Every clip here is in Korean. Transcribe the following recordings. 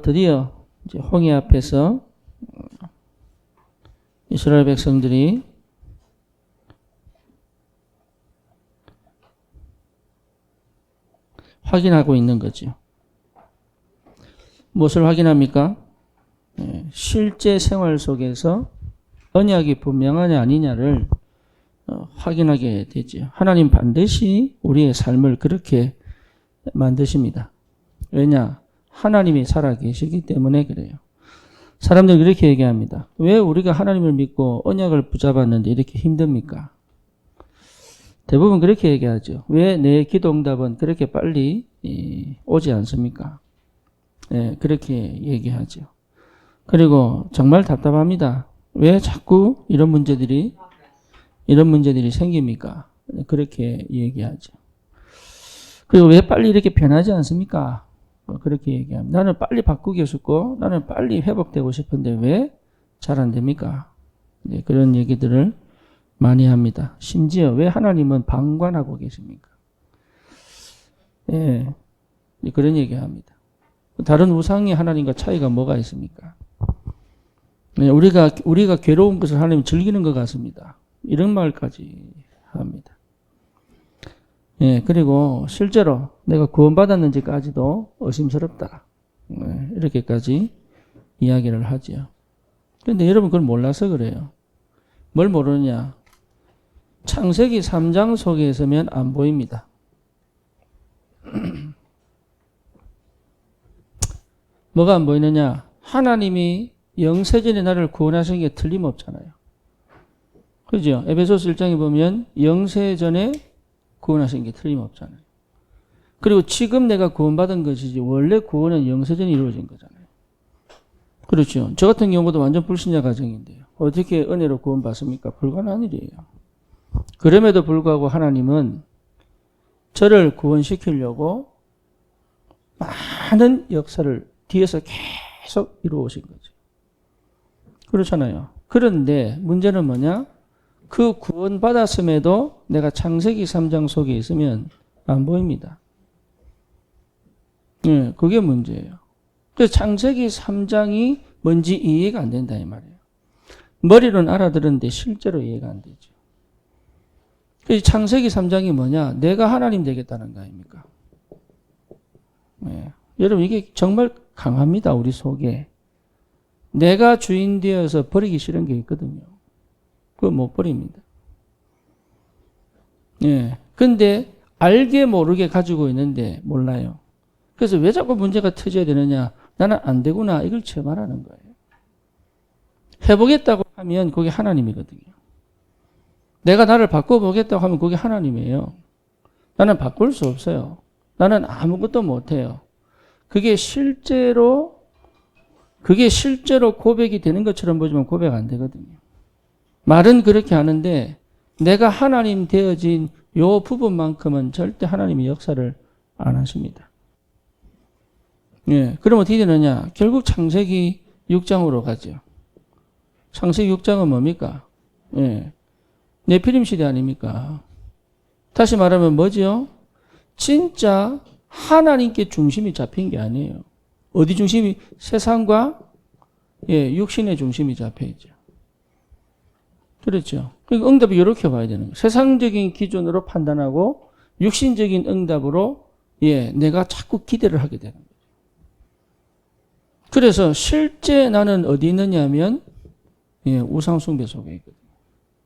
드디어 이제 홍해 앞에서 이스라엘 백성들이 확인하고 있는 거죠. 무엇을 확인합니까? 실제 생활 속에서 언약이 분명하냐 아니냐를 확인하게 되죠. 하나님 반드시 우리의 삶을 그렇게 만드십니다. 왜냐? 하나님이 살아계시기 때문에 그래요. 사람들이 그렇게 얘기합니다. 왜 우리가 하나님을 믿고 언약을 붙잡았는데 이렇게 힘듭니까? 대부분 그렇게 얘기하죠. 왜 내 기도 응답은 그렇게 빨리 오지 않습니까? 그렇게 얘기하죠. 그리고 정말 답답합니다. 왜 자꾸 이런 문제들이 생깁니까? 그렇게 얘기하죠. 그리고 왜 빨리 이렇게 변하지 않습니까? 그렇게 얘기합니다. 나는 빨리 바꾸고 싶고 나는 빨리 회복되고 싶은데 왜 잘 안 됩니까? 그런 얘기들을 많이 합니다. 심지어 왜 하나님은 방관하고 계십니까? 그런 얘기합니다. 다른 우상의 하나님과 차이가 뭐가 있습니까? 우리가 괴로운 것을 하나님 즐기는 것 같습니다. 이런 말까지 합니다. 그리고 실제로 내가 구원받았는지까지도 의심스럽다. 이렇게까지 이야기를 하죠. 그런데 여러분 그걸 몰라서 그래요. 뭘 모르느냐? 창세기 3장 속에 있으면 안 보입니다. 뭐가 안 보이느냐? 하나님이 영세전에 나를 구원하신 게 틀림없잖아요. 그죠? 에베소서 1장에 보면 영세전에 구원하신 게 틀림없잖아요. 그리고 지금 내가 구원받은 것이지 원래 구원은 영세전에 이루어진 거잖아요. 그렇죠. 저 같은 경우도 완전 불신자 가정인데요. 어떻게 은혜로 구원받습니까? 불가능한 일이에요. 그럼에도 불구하고 하나님은 저를 구원시키려고 많은 역사를 뒤에서 계속 이루어오신 거죠. 그렇잖아요. 그런데 문제는 뭐냐? 그 구원받았음에도 내가 창세기 3장 속에 있으면 안 보입니다. 그게 문제예요. 그래서 창세기 3장이 뭔지 이해가 안 된다 이 말이에요. 머리로는 알아들었는데 실제로 이해가 안 되죠. 그래서 창세기 3장이 뭐냐? 내가 하나님 되겠다는 거 아닙니까? 여러분 이게 정말 강합니다. 우리 속에. 내가 주인 되어서 버리기 싫은 게 있거든요. 그거 못 버립니다. 근데 알게 모르게 가지고 있는데 몰라요. 그래서 왜 자꾸 문제가 터져야 되느냐? 나는 안 되구나. 이걸 체험하라는 거예요. 해보겠다고 하면 그게 하나님이거든요. 내가 나를 바꿔보겠다고 하면 그게 하나님이에요. 나는 바꿀 수 없어요. 나는 아무것도 못해요. 그게 실제로 고백이 되는 것처럼 보지만 고백 안 되거든요. 말은 그렇게 하는데 내가 하나님 되어진 요 부분만큼은 절대 하나님이 역사를 안 하십니다. 그럼 어떻게 되느냐? 결국 창세기 6장으로 가죠. 창세기 6장은 뭡니까? 네피림 시대 아닙니까? 다시 말하면 뭐죠? 진짜 하나님께 중심이 잡힌 게 아니에요. 어디 중심이? 세상과 육신의 중심이 잡혀 있죠. 그렇죠. 그러니까 응답이 이렇게 봐야 되는 거예요. 세상적인 기준으로 판단하고 육신적인 응답으로 내가 자꾸 기대를 하게 되는 거예요. 그래서 실제 나는 어디 있느냐면 우상숭배 속에 있거든요.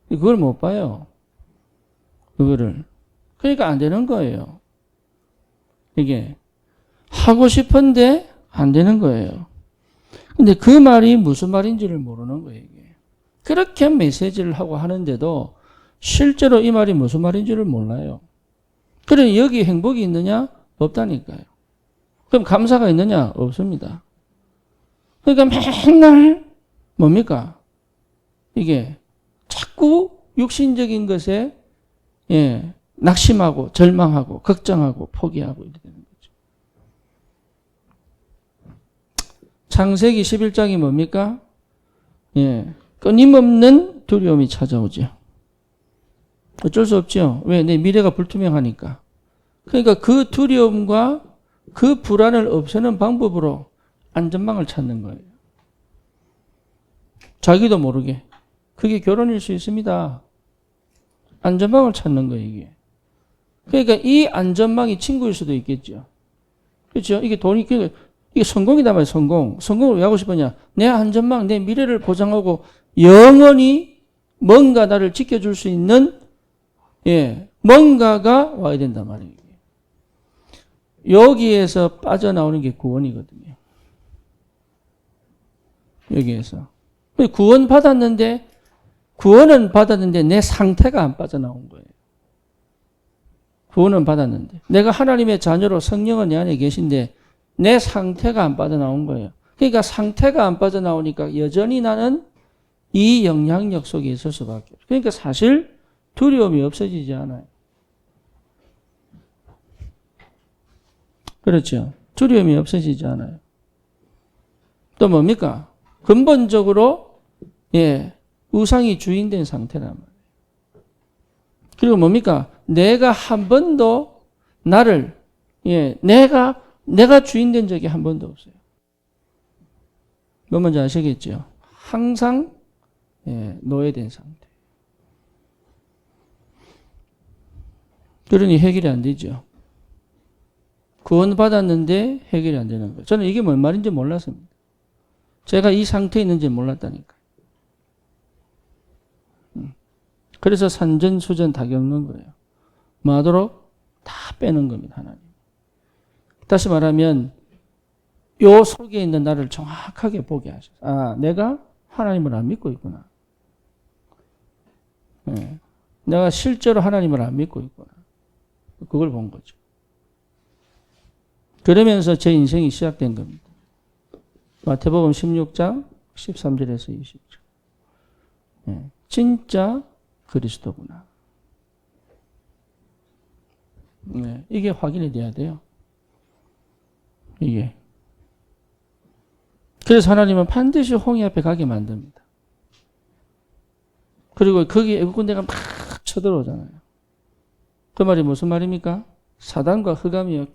그걸 못 봐요. 그거를. 그러니까 안 되는 거예요. 이게 하고 싶은데 안 되는 거예요. 근데 그 말이 무슨 말인지를 모르는 거예요. 이게. 그렇게 메시지를 하고 하는데도 실제로 이 말이 무슨 말인지를 몰라요. 그러니 여기 행복이 있느냐? 없다니까요. 그럼 감사가 있느냐? 없습니다. 그러니까 맨날 뭡니까? 이게 자꾸 육신적인 것에 낙심하고 절망하고 걱정하고 포기하고 이렇게 되는 거죠. 창세기 11장이 뭡니까? 끊임없는 두려움이 찾아오죠. 어쩔 수 없죠. 왜? 내 미래가 불투명하니까. 그러니까 그 두려움과 그 불안을 없애는 방법으로 안전망을 찾는 거예요. 자기도 모르게. 그게 결혼일 수 있습니다. 안전망을 찾는 거예요, 이게. 그러니까 이 안전망이 친구일 수도 있겠죠. 그렇죠? 이게 돈이, 이게 성공이다 말이에요, 성공. 성공을 왜 하고 싶으냐? 내 안전망, 내 미래를 보장하고 영원히 뭔가 나를 지켜줄 수 있는, 뭔가가 와야 된단 말이에요. 여기에서 빠져나오는 게 구원이거든요. 여기에서. 구원은 받았는데 내 상태가 안 빠져나온 거예요. 구원은 받았는데. 내가 하나님의 자녀로 성령은 내 안에 계신데 내 상태가 안 빠져나온 거예요. 그러니까 상태가 안 빠져나오니까 여전히 나는 이 영향력 속에 있을 수밖에 없어요. 그러니까 사실 두려움이 없어지지 않아요. 그렇죠. 두려움이 없어지지 않아요. 또 뭡니까? 근본적으로 우상이 주인된 상태란 말이에요. 그리고 뭡니까? 내가 한 번도 나를 내가 주인된 적이 한 번도 없어요. 뭐 뭔지 아시겠죠? 항상 노예된 상태. 그러니 해결이 안 되죠. 구원받았는데 해결이 안 되는 거예요. 저는 이게 뭔 말인지 몰랐습니다. 제가 이 상태에 있는지 몰랐다니까. 그래서 산전수전 다 겪는 거예요. 뭐하도록? 다 빼는 겁니다, 하나님. 다시 말하면 요 속에 있는 나를 정확하게 보게 하셔서 아, 내가 하나님을 안 믿고 있구나. 내가 실제로 하나님을 안 믿고 있구나. 그걸 본 거죠. 그러면서 제 인생이 시작된 겁니다. 마태복음 16장 13절에서 20절. 진짜 그리스도구나. 이게 확인이 돼야 돼요. 이게. 그래서 하나님은 반드시 홍해 앞에 가게 만듭니다. 그리고 거기 애국 군대가 막 쳐들어오잖아요. 그 말이 무슨 말입니까? 사단과 흑암이요.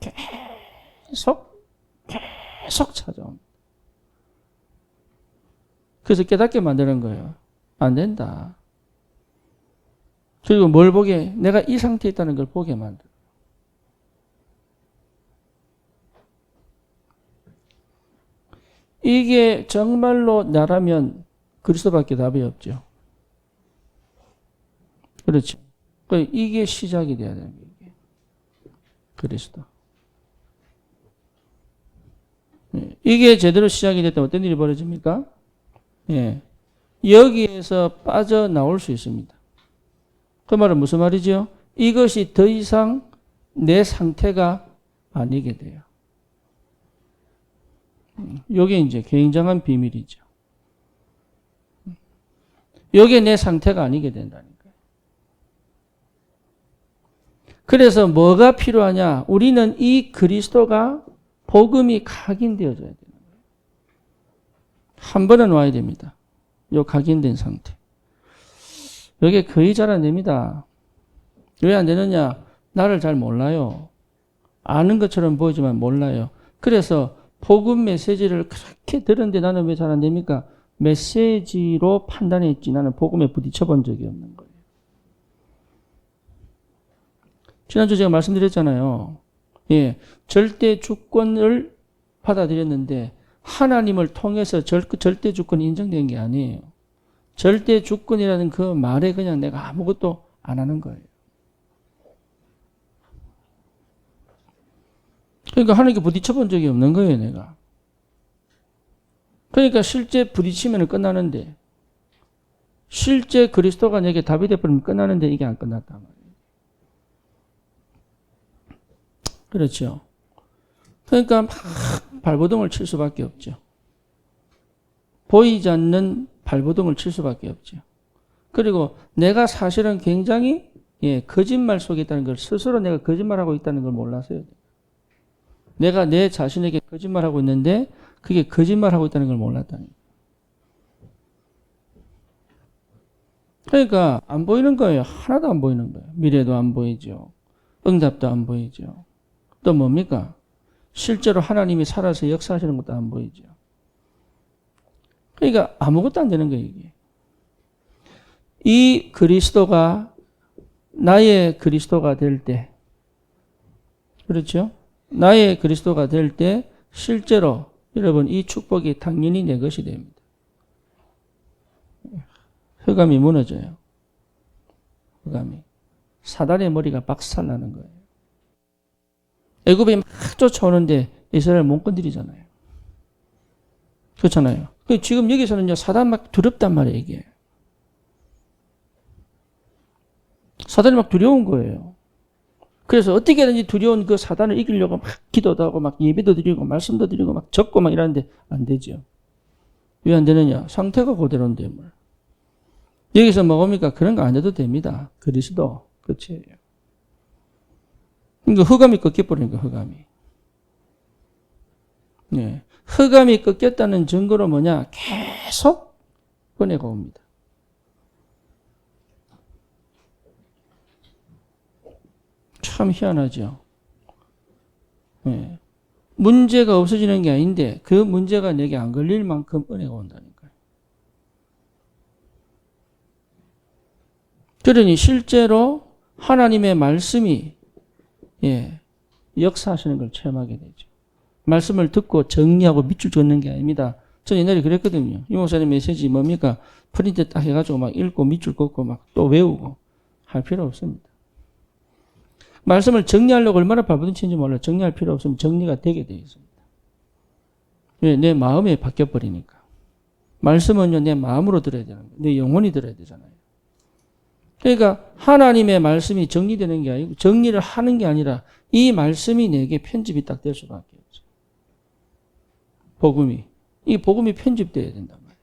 계속 찾아옵니다. 그래서 깨닫게 만드는 거예요. 안 된다. 그리고 뭘 보게? 내가 이 상태에 있다는 걸 보게 만들어요. 이게 정말로 나라면 그리스도밖에 답이 없죠. 그렇죠. 이게 시작이 돼야 되는 거예요. 그리스도. 이게 제대로 시작이 됐다면 어떤 일이 벌어집니까? 여기에서 빠져나올 수 있습니다. 그 말은 무슨 말이죠? 이것이 더 이상 내 상태가 아니게 돼요. 이게 이제 굉장한 비밀이죠. 이게 내 상태가 아니게 된다니까요. 그래서 뭐가 필요하냐? 우리는 이 그리스도가 복음이 각인되어져야 되는 거예요. 한 번은 와야 됩니다. 요 각인된 상태. 이게 거의 잘 안 됩니다. 왜 안 되느냐? 나를 잘 몰라요. 아는 것처럼 보이지만 몰라요. 그래서 복음 메시지를 그렇게 들었는데 나는 왜 잘 안 됩니까? 메시지로 판단했지 나는 복음에 부딪혀 본 적이 없는 거예요. 지난주 제가 말씀드렸잖아요. 절대 주권을 받아들였는데 하나님을 통해서 절대 주권이 인정된 게 아니에요. 절대 주권이라는 그 말에 그냥 내가 아무것도 안 하는 거예요. 그러니까 하나님께 부딪혀 본 적이 없는 거예요, 내가. 그러니까 실제 부딪히면 끝나는데, 실제 그리스도가 내게 답이 되어버리면 끝나는데 이게 안 끝났단 말이에요. 그렇죠. 그러니까 막 발버둥을 칠 수밖에 없죠. 보이지 않는 발버둥을 칠 수밖에 없죠. 그리고 내가 사실은 굉장히 거짓말 속에 있다는 걸 스스로 내가 거짓말하고 있다는 걸 몰라서요. 내가 내 자신에게 거짓말하고 있는데 그게 거짓말하고 있다는 걸 몰랐다는 거예요. 그러니까 안 보이는 거예요. 하나도 안 보이는 거예요. 미래도 안 보이죠. 응답도 안 보이죠. 또 뭡니까? 실제로 하나님이 살아서 역사하시는 것도 안 보이죠. 그러니까 아무것도 안 되는 거예요, 이게. 이 그리스도가 나의 그리스도가 될 때, 그렇죠? 나의 그리스도가 될 때 실제로 여러분 이 축복이 당연히 내 것이 됩니다. 흑암이 무너져요. 흑암이. 사단의 머리가 박살나는 거예요. 애굽이 막 쫓아오는데 이스라엘 못 건드리잖아요. 그렇잖아요. 지금 여기서는요, 사단 막 두렵단 말이에요, 이게. 사단이 막 두려운 거예요. 그래서 어떻게든지 두려운 그 사단을 이기려고 막 기도도 하고 막 예배도 드리고 말씀도 드리고 막 적고 막 이러는데 안 되죠. 왜 안 되느냐? 상태가 그대로인데 뭘. 여기서 먹으니까 그런 거 안 해도 됩니다. 그리스도 끝이에요. 그러니까 흑암이 꺾여버리니까 흑암이. 네. 흑암이 꺾였다는 증거로 뭐냐? 계속 은혜가 옵니다. 참 희한하죠. 네. 문제가 없어지는 게 아닌데 그 문제가 내게 안 걸릴 만큼 은혜가 온다니까요. 그러니 실제로 하나님의 말씀이 역사하시는 걸 체험하게 되죠. 말씀을 듣고 정리하고 밑줄 긋는 게 아닙니다. 전 옛날에 그랬거든요. 이 목사님 메시지 뭡니까? 프린트 딱 해가지고 막 읽고 밑줄 긋고 막 또 외우고 할 필요 없습니다. 말씀을 정리하려고 얼마나 발부둥치는지 몰라요. 정리할 필요 없으면 정리가 되게 되어 있습니다. 왜? 내 마음이 바뀌어버리니까. 말씀은요, 내 마음으로 들어야 되는 거예요. 내 영혼이 들어야 되잖아요. 그러니까 하나님의 말씀이 정리되는 게 아니고 정리를 하는 게 아니라 이 말씀이 내게 편집이 딱 될 수밖에 없어요. 복음이. 이 복음이 편집되어야 된단 말이에요.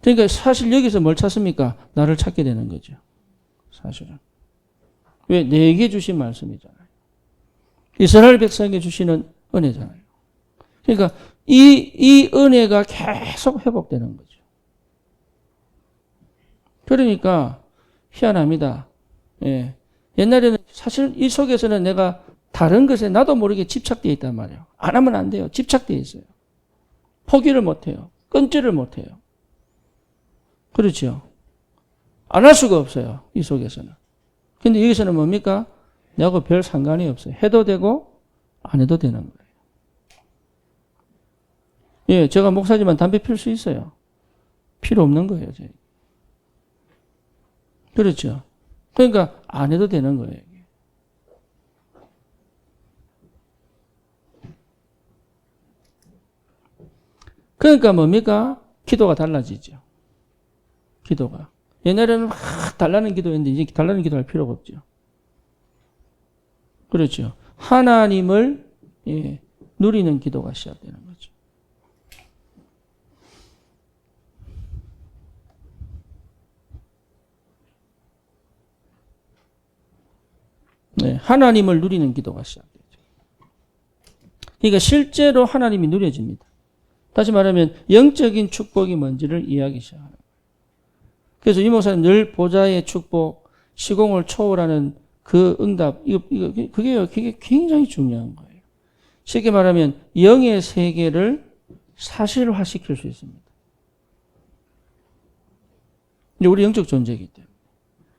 그러니까 사실 여기서 뭘 찾습니까? 나를 찾게 되는 거죠. 사실은. 왜? 내게 주신 말씀이잖아요. 이스라엘 백성에게 주시는 은혜잖아요. 그러니까 이 은혜가 계속 회복되는 거죠. 그러니까 희한합니다. 예. 옛날에는 사실 이 속에서는 내가 다른 것에 나도 모르게 집착되어 있단 말이에요. 안 하면 안 돼요. 집착되어 있어요. 포기를 못해요. 끊지를 못해요. 그렇죠. 안 할 수가 없어요. 이 속에서는. 근데 여기서는 뭡니까? 내하고 별 상관이 없어요. 해도 되고 안 해도 되는 거예요. 예, 제가 목사지만 담배 필 수 있어요. 필요 없는 거예요. 저희. 그렇죠. 그러니까 안 해도 되는 거예요. 그러니까 뭡니까? 기도가 달라지죠. 기도가. 옛날에는 막 달라는 기도였는데 이제 달라는 기도할 필요가 없죠. 그렇죠. 하나님을 누리는 기도가 시작되는 거죠. 네, 하나님을 누리는 기도가 시작되죠. 그러니까 실제로 하나님이 누려집니다. 다시 말하면 영적인 축복이 뭔지를 이해하기 시작하는 거예요. 그래서 이 목사는 늘 보좌의 축복, 시공을 초월하는 그 응답, 그게 굉장히 중요한 거예요. 쉽게 말하면 영의 세계를 사실화시킬 수 있습니다. 우리 영적 존재이기 때문에.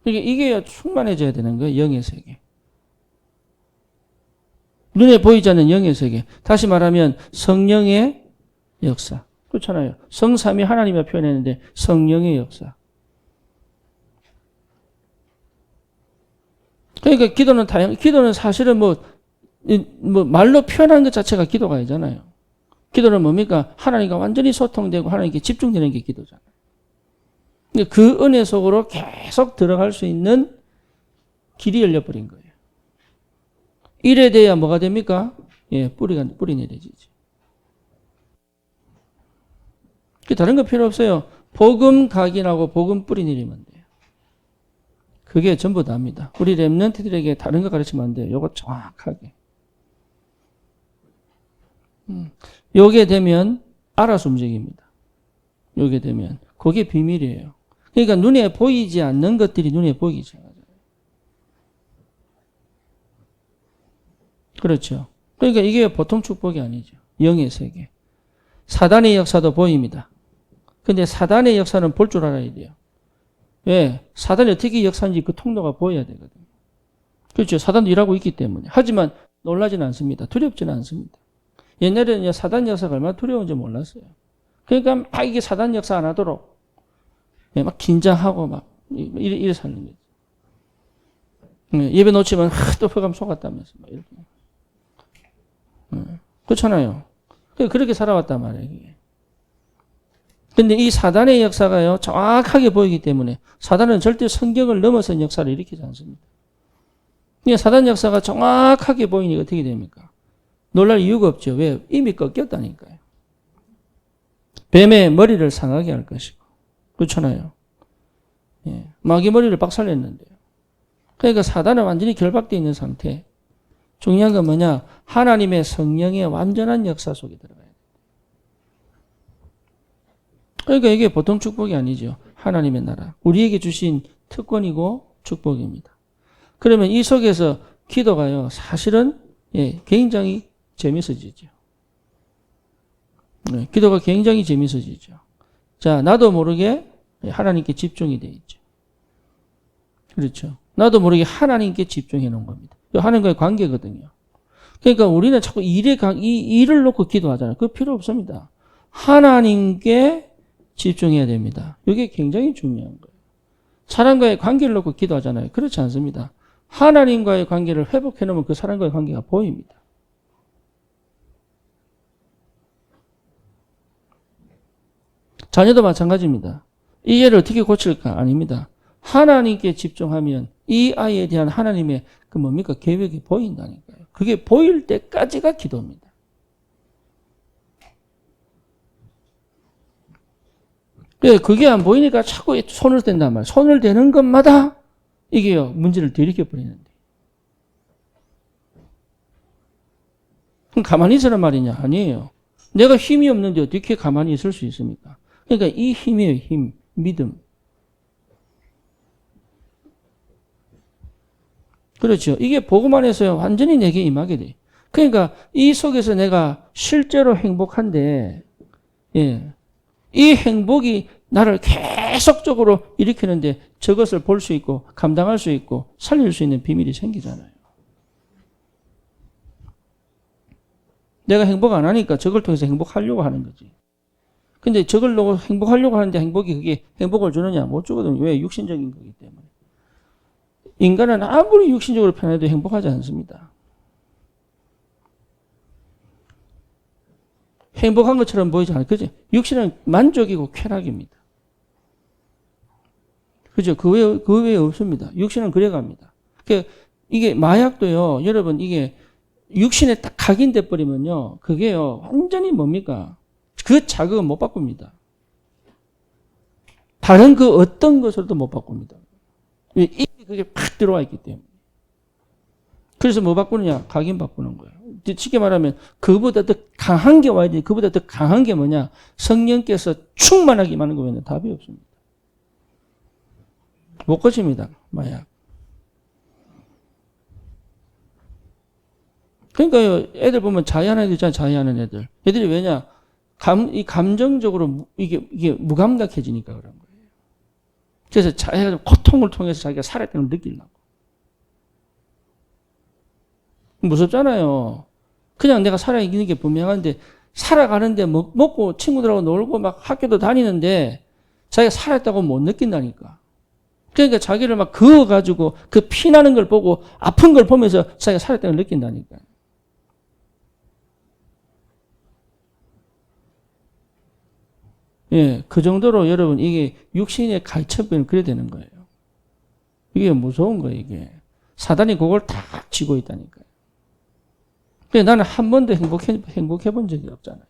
그러니까 이게 충만해져야 되는 거예요. 영의 세계. 눈에 보이지 않는 영의 세계. 다시 말하면 성령의 역사. 그렇잖아요. 성삼위 하나님이 표현했는데 성령의 역사. 그러니까 기도는 사실은 말로 표현하는 것 자체가 기도가 아니잖아요. 기도는 뭡니까? 하나님과 완전히 소통되고 하나님께 집중되는 게 기도잖아요. 그 은혜 속으로 계속 들어갈 수 있는 길이 열려버린 거예요. 이래 돼야 뭐가 됩니까? 뿌리 내려지지. 다른 거 필요 없어요. 복음 각인하고 복음 뿌리 내리면 돼요. 그게 전부 다입니다. 우리 렘넌트들에게 다른 거 가르치면 안 돼요. 요거 정확하게. 요게 되면 알아서 움직입니다. 요게 되면. 그게 비밀이에요. 그러니까 눈에 보이지 않는 것들이 눈에 보이기 시작하죠. 그렇죠. 그러니까 이게 보통 축복이 아니죠. 영의 세계. 사단의 역사도 보입니다. 근데 사단의 역사는 볼 줄 알아야 돼요. 왜? 사단이 어떻게 역사인지 그 통로가 보여야 되거든요. 그렇죠. 사단도 일하고 있기 때문에. 하지만 놀라지는 않습니다. 두렵지는 않습니다. 옛날에는 사단 역사가 얼마나 두려운지 몰랐어요. 그러니까 막 이게 사단 역사 안 하도록 막 긴장하고 막 이래 사는 거죠. 예배 놓치면 또 흑암 속았다면서 막 이렇게. 그렇잖아요. 그렇게 살아왔단 말이에요. 이게. 근데 이 사단의 역사가요, 정확하게 보이기 때문에 사단은 절대 성경을 넘어선 역사를 일으키지 않습니다. 그러니까 사단 역사가 정확하게 보이니까 어떻게 됩니까? 놀랄 이유가 없죠. 왜? 이미 꺾였다니까요. 뱀의 머리를 상하게 할 것이고. 그렇잖아요. 예. 마귀 머리를 박살냈는데요. 그러니까 사단은 완전히 결박되어 있는 상태. 중요한 건 뭐냐? 하나님의 성령의 완전한 역사 속에 들어가요. 그러니까 이게 보통 축복이 아니죠. 하나님의 나라. 우리에게 주신 특권이고 축복입니다. 그러면 이 속에서 기도가요, 사실은 굉장히 재밌어지죠. 기도가 굉장히 재밌어지죠. 자, 나도 모르게 하나님께 집중이 되어 있죠. 그렇죠. 나도 모르게 하나님께 집중해 놓은 겁니다. 하나님과의 관계거든요. 그러니까 우리는 자꾸 일을 놓고 기도하잖아요. 그거 필요 없습니다. 하나님께 집중해야 됩니다. 이게 굉장히 중요한 거예요. 사람과의 관계를 놓고 기도하잖아요. 그렇지 않습니다. 하나님과의 관계를 회복해 놓으면 그 사람과의 관계가 보입니다. 자녀도 마찬가지입니다. 이 애를 어떻게 고칠까? 아닙니다. 하나님께 집중하면 이 아이에 대한 하나님의 그 뭡니까? 계획이 보인다니까요. 그게 보일 때까지가 기도입니다. 그게 안 보이니까 자꾸 손을 댄단 말이에요. 손을 대는 것마다 이게요, 문제를 들이켜버리는데. 그럼 가만히 있으란 말이냐? 아니에요. 내가 힘이 없는데 어떻게 가만히 있을 수 있습니까? 그러니까 이 힘이에요, 힘. 믿음. 그렇죠. 이게 복음 안에서 완전히 내게 임하게 돼. 그러니까 이 속에서 내가 실제로 행복한데, 예. 이 행복이 나를 계속적으로 일으키는데 저것을 볼 수 있고 감당할 수 있고 살릴 수 있는 비밀이 생기잖아요. 내가 행복 안 하니까 저걸 통해서 행복하려고 하는 거지. 근데 저걸 놓고 행복하려고 하는데 행복이 그게 행복을 주느냐? 못 주거든요. 왜? 육신적인 거기 때문에. 인간은 아무리 육신적으로 편해도 행복하지 않습니다. 행복한 것처럼 보이지 않아요. 그죠? 육신은 만족이고 쾌락입니다. 그죠? 그 외에 없습니다. 육신은 그래갑니다. 이게 마약도요, 여러분, 이게 육신에 딱 각인돼 버리면요, 그게요, 완전히 뭡니까? 그 자극은 못 바꿉니다. 다른 그 어떤 것으로도 못 바꿉니다. 그게 팍 들어와 있기 때문에. 그래서 뭐 바꾸느냐? 각인 바꾸는 거예요. 쉽게 말하면 그보다 더 강한 게 와야 돼. 그보다 더 강한 게 뭐냐? 성령께서 충만하게 임하는 거면 답이 없습니다. 못 고칩니다. 마약. 그러니까 애들 보면 자해하는 애들 있잖아요. 자해하는 애들. 애들이 왜냐? 이 감정적으로 이게 무감각해지니까 그런 거예요. 그래서 자해가 고통을 통해서 자기가 살아있다는 걸 느끼려고. 무섭잖아요. 그냥 내가 살아있는 게 분명한데 살아가는데 먹고 친구들하고 놀고 막 학교도 다니는데 자기가 살아있다고 못 느낀다니까. 그러니까 자기를 막 그어가지고 그 피나는 걸 보고 아픈 걸 보면서 자기가 살아있다는 걸 느낀다니까. 예, 그 정도로 여러분 이게 육신의 갈증병은 그래 되는 거예요. 이게 무서운 거예요, 이게. 사단이 그걸 다 쥐고 있다니까요. 근데 나는 한 번도 행복해 본 적이 없잖아요.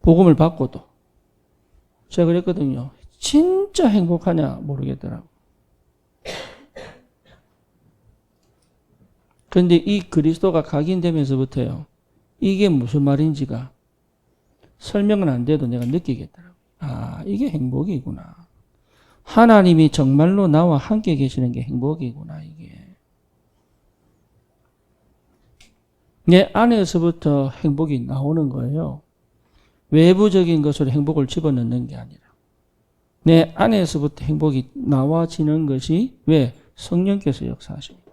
복음을 받고도. 제가 그랬거든요. 진짜 행복하냐 모르겠더라고. 그런데 이 그리스도가 각인되면서부터요. 이게 무슨 말인지가 설명은 안 돼도 내가 느끼겠더라고. 아, 이게 행복이구나. 하나님이 정말로 나와 함께 계시는 게 행복이구나, 이게. 내 안에서부터 행복이 나오는 거예요. 외부적인 것으로 행복을 집어넣는 게 아니라 내 안에서부터 행복이 나와지는 것이 왜? 성령께서 역사하십니다.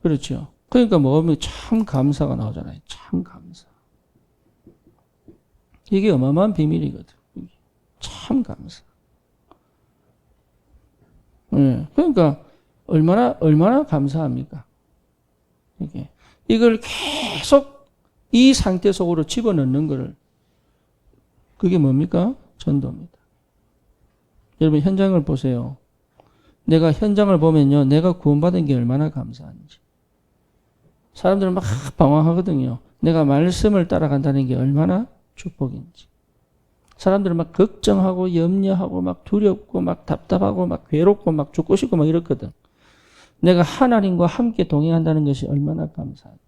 그렇죠. 그러니까 먹으면 참 감사가 나오잖아요. 참 감사. 이게 어마어마한 비밀이거든. 참 감사. 네. 그러니까 얼마나 감사합니까? 이걸 계속 이 상태 속으로 집어넣는 거를 그게 뭡니까? 전도입니다. 여러분 현장을 보세요. 내가 현장을 보면요. 내가 구원받은 게 얼마나 감사한지. 사람들은 막 방황하거든요. 내가 말씀을 따라간다는 게 얼마나 축복인지. 사람들은 막 걱정하고 염려하고 막 두렵고 막 답답하고 막 괴롭고 막 죽고 싶고 막 이렇거든. 내가 하나님과 함께 동행한다는 것이 얼마나 감사한지.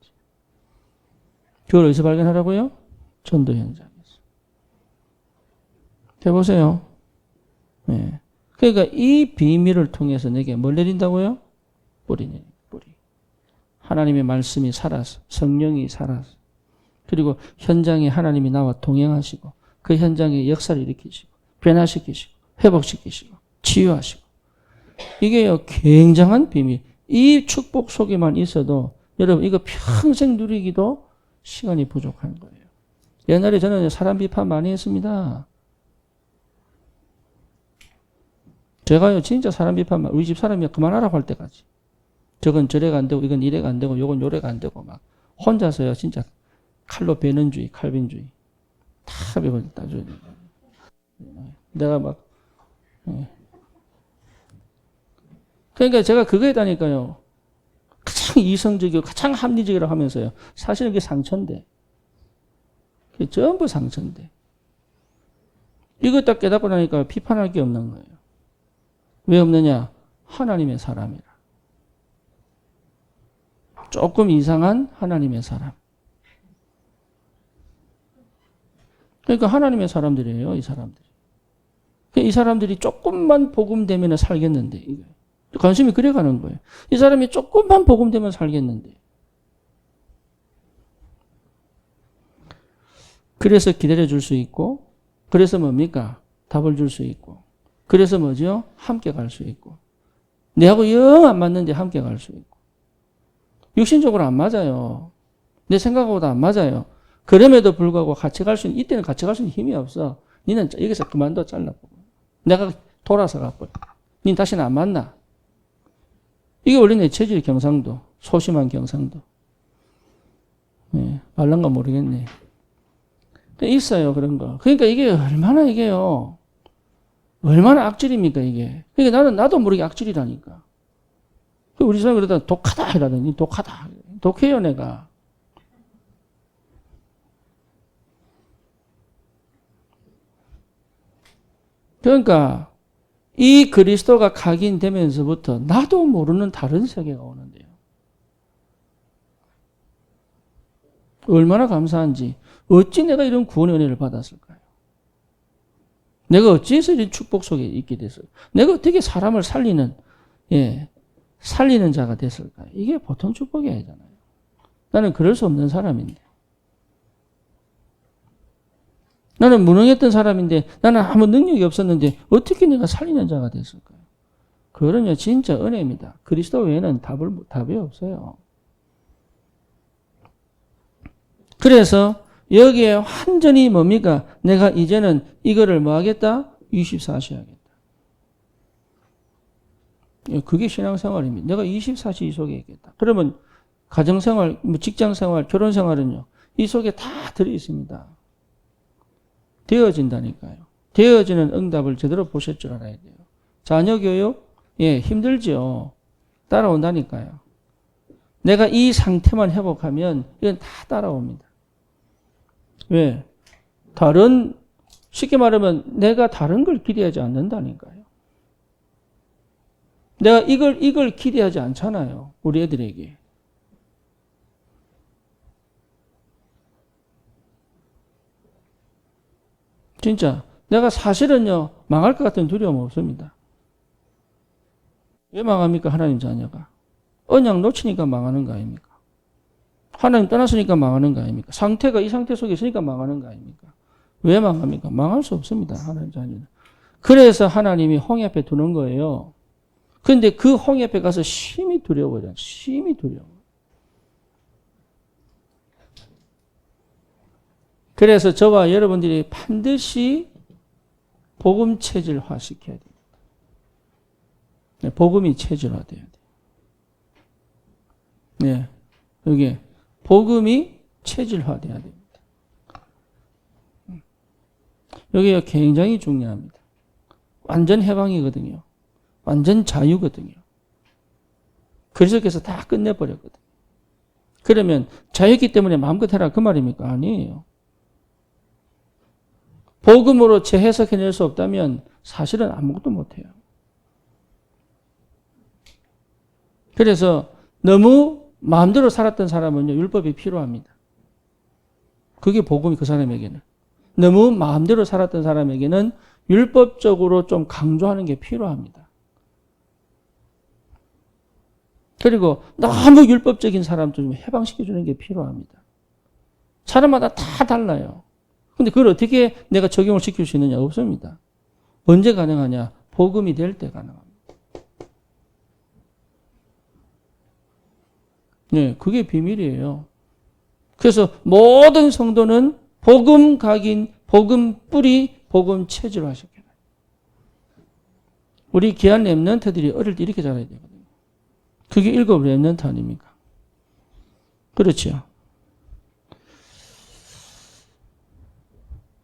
그걸 어디서 발견하라고요? 전도 현장에서. 해보세요. 네. 그러니까 이 비밀을 통해서 내게 뭘 내린다고요? 뿌리 내린 뿌리. 하나님의 말씀이 살아서, 성령이 살아서, 그리고 현장에 하나님이 나와 동행하시고 그 현장에 역사를 일으키시고 변화시키시고 회복시키시고 치유하시고 이게요 굉장한 비밀. 이 축복 속에만 있어도 여러분 이거 평생 누리기도 시간이 부족한 거예요. 옛날에 저는 사람 비판 많이 했습니다. 제가요 진짜 사람 비판 우리 집 사람이 그만하라고 할 때까지 저건 저래가 안 되고 이건 이래가 안 되고 요건 요래가 안 되고 막 혼자서요 진짜 칼로 베는 주의 칼빈주의 다 배워 따줘야 돼. 내가 막 그러니까 제가 그거 했다니까요. 가장 이성적이고 가장 합리적이라고 하면서요. 사실은 그게 상처인데. 그게 전부 상처인데. 이거 딱 깨닫고 나니까 비판할 게 없는 거예요. 왜 없느냐? 하나님의 사람이라. 조금 이상한 하나님의 사람. 그러니까 하나님의 사람들이에요. 이 사람들이. 이 사람들이 조금만 복음되면 살겠는데. 이거. 관심이 그래 가는 거예요. 이 사람이 조금만 복음되면 살겠는데. 그래서 기다려줄 수 있고 그래서 뭡니까? 답을 줄 수 있고 그래서 뭐죠? 함께 갈 수 있고 내하고 영 안 맞는데 함께 갈 수 있고 육신적으로 안 맞아요. 내 생각하고도 안 맞아요. 그럼에도 불구하고 같이 갈 수 있는 이때는 같이 갈 수 있는 힘이 없어. 니는 여기서 그만둬 잘라보고 내가 돌아서 가버려. 니 다시는 안 만나. 이게 원래 내 체질 경상도, 소심한 경상도. 네, 말란가 모르겠네. 있어요, 그런 거. 그러니까 이게 얼마나 이게요. 얼마나 악질입니까, 이게. 그러니까 나도 모르게 악질이라니까. 우리 사람이 그러다 독하다 이러더니 독하다. 독해요, 내가. 그러니까 이 그리스도가 각인되면서부터 나도 모르는 다른 세계가 오는데요. 얼마나 감사한지. 어찌 내가 이런 구원의 은혜를 받았을까요? 내가 어찌해서 이런 축복 속에 있게 됐을까요? 내가 어떻게 사람을 살리는 자가 됐을까요? 이게 보통 축복이 아니잖아요. 나는 그럴 수 없는 사람인데. 나는 무능했던 사람인데 나는 아무 능력이 없었는데 어떻게 내가 살리는 자가 됐을까요? 그거는요 진짜 은혜입니다. 그리스도 외에는 답이 없어요. 그래서 여기에 완전히 뭡니까? 내가 이제는 이거를 뭐 하겠다? 24시 하겠다. 그게 신앙생활입니다. 내가 24시 이 속에 있겠다. 그러면 가정생활, 직장생활, 결혼생활은요. 이 속에 다 들어있습니다. 되어진다니까요. 되어지는 응답을 제대로 보실 줄 알아야 돼요. 자녀 교육? 힘들죠. 따라온다니까요. 내가 이 상태만 회복하면 이건 다 따라옵니다. 왜? 쉽게 말하면 내가 다른 걸 기대하지 않는다니까요. 내가 이걸 기대하지 않잖아요. 우리 애들에게. 진짜 내가 사실은요 망할 것 같은 두려움 없습니다. 왜 망합니까? 하나님 자녀가. 언약 놓치니까 망하는 거 아닙니까? 하나님 떠났으니까 망하는 거 아닙니까? 상태가 이 상태 속에 있으니까 망하는 거 아닙니까? 왜 망합니까? 망할 수 없습니다. 하나님 자녀는. 그래서 하나님이 홍해 앞에 두는 거예요. 그런데 그 홍해 앞에 가서 심히 두려워요. 심히 두려워. 그래서 저와 여러분들이 반드시 복음 체질화 시켜야 됩니다. 복음이 체질화돼야 돼요. 네, 여기 복음이 체질화돼야 됩니다. 여기가 굉장히 중요합니다. 완전 해방이거든요. 완전 자유거든요. 그리스도께서 다 끝내버렸거든요. 그러면 자유했기 때문에 마음껏 해라 그 말입니까? 아니에요. 복음으로 재해석해낼 수 없다면 사실은 아무것도 못해요. 그래서 너무 마음대로 살았던 사람은요, 율법이 필요합니다. 그게 복음이 그 사람에게는. 너무 마음대로 살았던 사람에게는 율법적으로 좀 강조하는 게 필요합니다. 그리고 너무 율법적인 사람도 좀 해방시켜주는 게 필요합니다. 사람마다 다 달라요. 근데 그걸 어떻게 내가 적용을 시킬 수 있느냐? 없습니다. 언제 가능하냐? 복음이 될 때 가능합니다. 네, 그게 비밀이에요. 그래서 모든 성도는 복음 각인, 복음 뿌리, 복음 체질화시켜요. 우리 귀한 렘넌트들이 어릴 때 이렇게 자라야 되거든요. 그게 7 렘넌트 아닙니까? 그렇죠.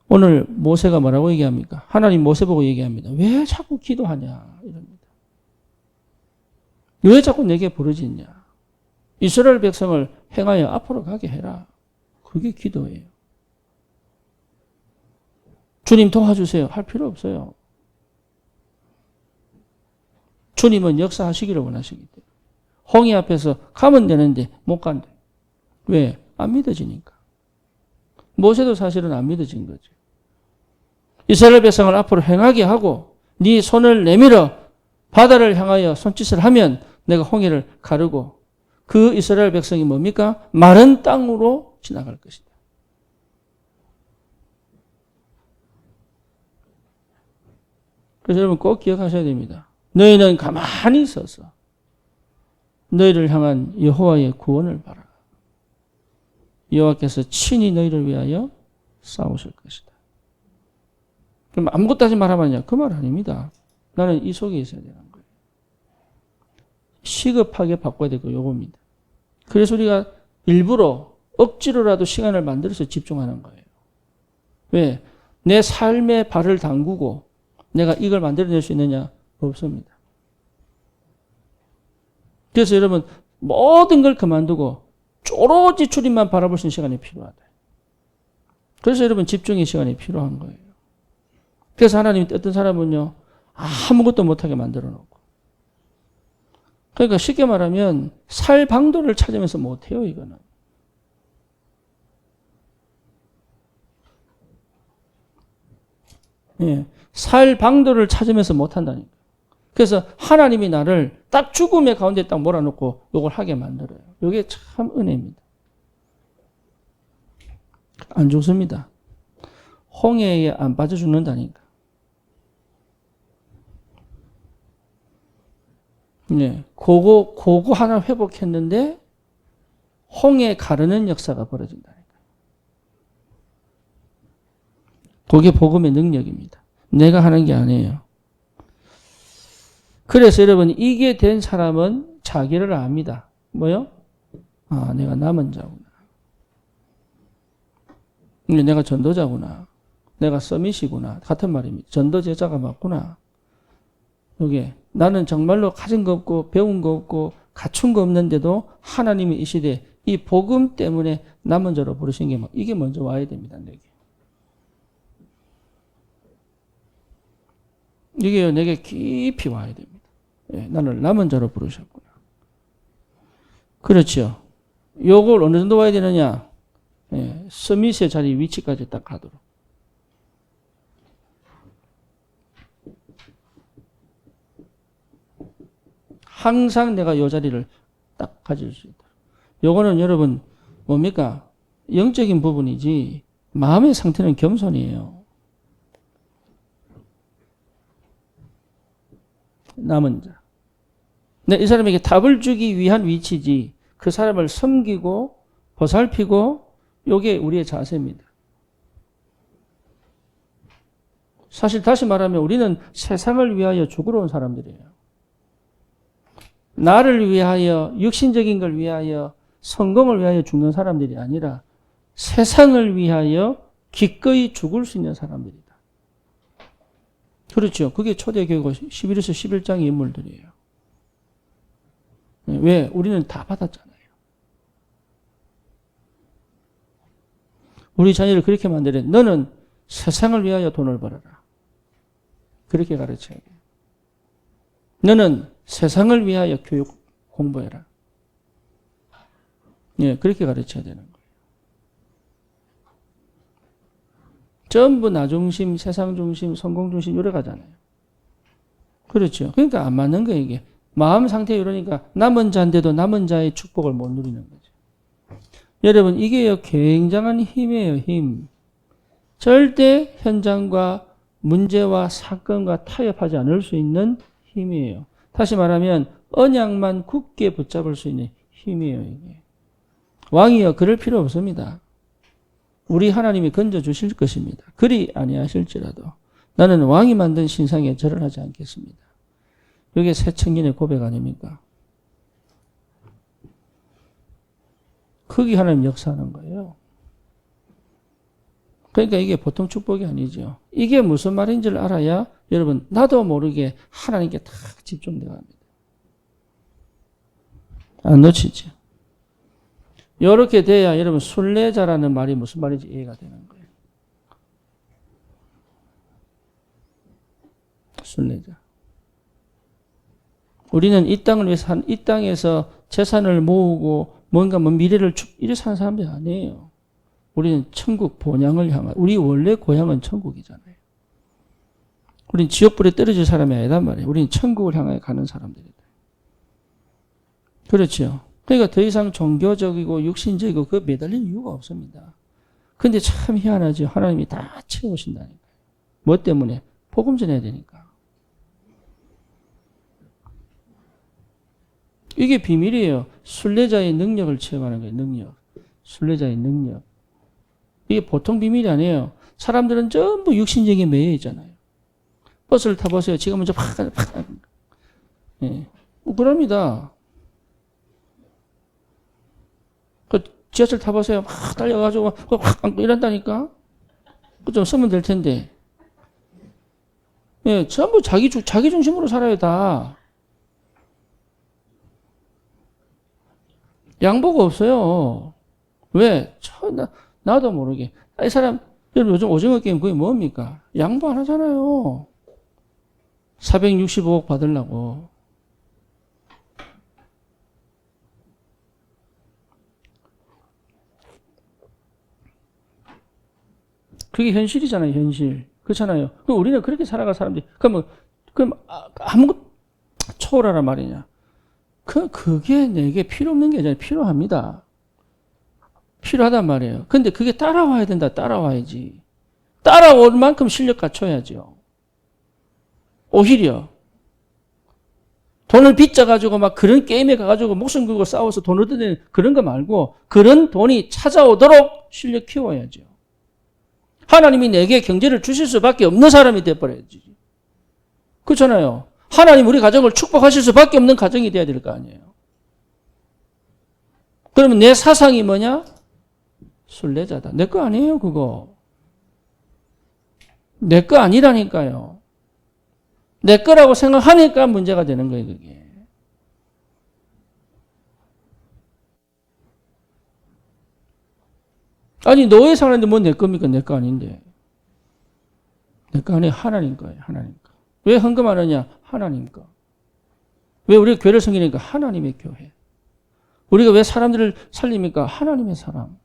오늘 모세가 뭐라고 얘기합니까? 하나님 모세 보고 얘기합니다. 왜 자꾸 기도하냐? 이럽니다. 왜 자꾸 내게 부르짖냐? 이스라엘 백성을 행하여 앞으로 가게 해라. 그게 기도예요. 주님 도와주세요. 할 필요 없어요. 주님은 역사하시기를 원하시기 때문에. 홍해 앞에서 가면 되는데 못 간대. 왜? 안 믿어지니까. 모세도 사실은 안 믿어진 거죠. 이스라엘 백성을 앞으로 행하게 하고 네 손을 내밀어 바다를 향하여 손짓을 하면 내가 홍해를 가르고 그 이스라엘 백성이 뭡니까? 마른 땅으로 지나갈 것이다. 그래서 여러분 꼭 기억하셔야 됩니다. 너희는 가만히 있어서 너희를 향한 여호와의 구원을 바라. 여호와께서 친히 너희를 위하여 싸우실 것이다. 그럼 아무것도 하지 말아봤냐? 그 말 아닙니다. 나는 이 속에 있어야 되는 거예요. 시급하게 바꿔야 될 거 요겁니다. 그래서 우리가 일부러 억지로라도 시간을 만들어서 집중하는 거예요. 왜? 내 삶에 발을 담그고 내가 이걸 만들어낼 수 있느냐? 없습니다. 그래서 여러분 모든 걸 그만두고 쪼로지 주님만 바라볼 수 있는 시간이 필요하다. 그래서 여러분 집중의 시간이 필요한 거예요. 그래서 하나님이 어떤 사람은요 아무것도 못하게 만들어 놓고 그러니까 쉽게 말하면 살 방도를 찾으면서 못해요. 이거는. 예, 살 방도를 찾으면서 못한다니까. 그래서 하나님이 나를 딱 죽음의 가운데 딱 몰아놓고 이걸 하게 만들어요. 이게 참 은혜입니다. 안 죽습니다. 홍해에 안 빠져 죽는다니까. 네, 그거 하나 회복했는데 홍해 가르는 역사가 벌어진다니까. 그게 복음의 능력입니다. 내가 하는 게 아니에요. 그래서 여러분 이게 된 사람은 자기를 압니다. 뭐요? 아, 내가 남은 자구나. 내가 전도자구나. 내가 서밋이구나. 같은 말입니다. 전도 제자가 맞구나. 이게 나는 정말로 가진 거 없고 배운 거 없고 갖춘 거 없는데도 하나님이 이 시대에 이 복음 때문에 남은 자로 부르신 게 이게 먼저 와야 됩니다. 내게 깊이 와야 됩니다. 예, 나를 남은 자로 부르셨구나. 그렇죠. 요걸 어느 정도 와야 되느냐? 예, 서밋의 자리 위치까지 딱 가도록. 항상 내가 요 자리를 딱 가질 수 있다. 요거는 여러분 뭡니까? 영적인 부분이지 마음의 상태는 겸손이에요. 남은 자. 이 사람에게 답을 주기 위한 위치지 그 사람을 섬기고 보살피고 이게 우리의 자세입니다. 사실 다시 말하면 우리는 세상을 위하여 죽으러 온 사람들이에요. 나를 위하여 육신적인 걸 위하여 성공을 위하여 죽는 사람들이 아니라 세상을 위하여 기꺼이 죽을 수 있는 사람들이다. 그렇죠. 그게 초대교회고 11에서 11장의 인물들이에요. 왜? 우리는 다 받았잖아요. 우리 자녀를 그렇게 만들어. 너는 세상을 위하여 돈을 벌어라. 그렇게 가르쳐야 돼요. 너는 세상을 위하여 교육 공부해라. 예, 그렇게 가르쳐야 되는 거예요. 전부 나 중심, 세상 중심, 성공 중심 이래 가잖아요. 그렇죠. 그러니까 안 맞는 거예요, 이게. 마음 상태 이러니까 남은 자인데도 남은 자의 축복을 못 누리는 거죠. 여러분, 이게요, 굉장한 힘이에요, 힘. 절대 현장과 문제와 사건과 타협하지 않을 수 있는 힘이에요. 다시 말하면 언약만 굳게 붙잡을 수 있는 힘이에요, 이게. 왕이요, 그럴 필요 없습니다. 우리 하나님이 건져주실 것입니다. 그리 아니하실지라도 나는 왕이 만든 신상에 절을 하지 않겠습니다. 이게 새 청년의 고백 아닙니까? 거기 하나님 역사하는 거예요. 그러니까 이게 보통 축복이 아니죠. 이게 무슨 말인지를 알아야 여러분 나도 모르게 하나님께 딱 집중되어 갑니다. 안 놓치죠. 이렇게 돼야 여러분 순례자라는 말이 무슨 말인지 이해가 되는 거예요. 순례자. 우리는 이 땅을 위해서 이 땅에서 재산을 모으고 뭔가 미래를 이래 사는 사람들이 아니에요. 우리는 천국 본향을 향한, 우리 원래 고향은 천국이잖아요. 우리는 지옥불에 떨어질 사람이 아니란 말이에요. 우리는 천국을 향해 가는 사람들이다. 그렇죠. 그러니까 더 이상 종교적이고 육신적이고 그 매달릴 이유가 없습니다. 근데 참 희한하죠. 하나님이 다 채우신다니까요. 뭐 때문에? 복음 전해야 되니까. 이게 비밀이에요. 순례자의 능력을 체험하는 거예요. 능력. 순례자의 능력. 이게 보통 비밀이 아니에요. 사람들은 전부 육신적인 매여 있잖아요. 버스를 타보세요. 지금 먼저 팍. 예. 그럽니다. 그 지하철 타보세요. 막 달려가지고 확 안고 이런다니까. 좀 쓰면 될 텐데. 예, 전부 자기 중심으로 살아요, 다. 양보가 없어요. 왜? 나도 모르게. 이 사람, 여러분 요즘 오징어 게임 그게 뭡니까? 양보 안 하잖아요. 465억 받으려고. 그게 현실이잖아요, 현실. 그렇잖아요. 그럼 우리는 그렇게 살아갈 사람들이, 그럼 아무것도 초월하란 말이냐. 그게 내게 필요 없는 게 아니라 필요합니다. 필요하단 말이에요. 근데 그게 따라와야 된다, 따라와야지. 따라올 만큼 실력 갖춰야죠. 오히려. 돈을 빚져가지고 막 그런 게임에 가가지고 목숨 걸고 싸워서 돈 얻어내는 그런 거 말고 그런 돈이 찾아오도록 실력 키워야죠. 하나님이 내게 경제를 주실 수밖에 없는 사람이 돼버려야지. 그렇잖아요. 하나님 우리 가정을 축복하실 수밖에 없는 가정이 돼야 될 거 아니에요. 그러면 내 사상이 뭐냐? 순례자다. 내 거 아니에요, 그거. 내 거 아니라니까요. 내 거라고 생각하니까 문제가 되는 거예요, 그게. 아니, 노예 사는데 뭐 내 겁니까? 내 거 아닌데. 내 거 아니에요. 하나님 거예요, 하나님 거. 왜 헌금하느냐? 하나님 거. 왜 우리가 교회를 섬기니까? 하나님의 교회. 우리가 왜 사람들을 살립니까? 하나님의 사람.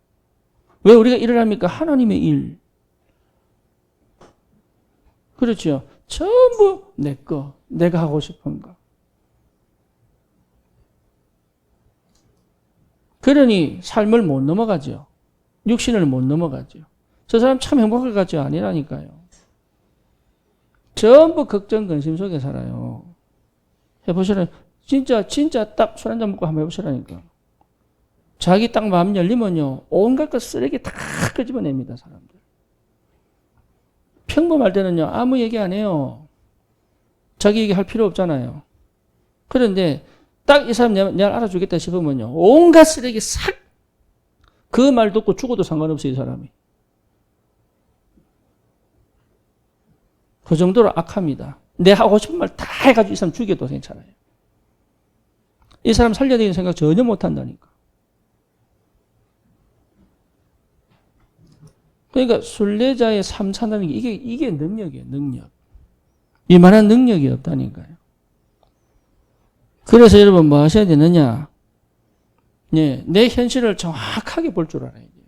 왜 우리가 일을 합니까? 하나님의 일. 그렇죠. 전부 내 거, 내가 하고 싶은 거. 그러니 삶을 못 넘어가죠. 육신을 못 넘어가죠. 저 사람 참 행복할 것 같죠? 아니라니까요. 전부 걱정, 근심 속에 살아요. 해보시라. 진짜 딱 술 한잔 먹고 한번 해보시라니까. 자기 딱 마음 열리면요. 온갖 것 쓰레기 다 끄집어냅니다, 사람들. 평범할 때는요. 아무 얘기 안 해요. 자기 얘기 할 필요 없잖아요. 그런데 딱 이 사람 내가 알아주겠다 싶으면요. 온갖 쓰레기 싹 그 말 듣고 죽어도 상관없어요, 이 사람이. 그 정도로 악합니다. 내 하고 싶은 말 다 해가지고 이 사람 죽여도 괜찮아요. 이 사람 살려야 되는 생각 전혀 못 한다니까. 그러니까 순례자의 삶 산다는 게 이게 능력이에요, 능력. 이만한 능력이 없다니까요. 그래서 여러분 뭐 하셔야 되느냐? 예, 내 현실을 정확하게 볼 줄 알아야 돼요.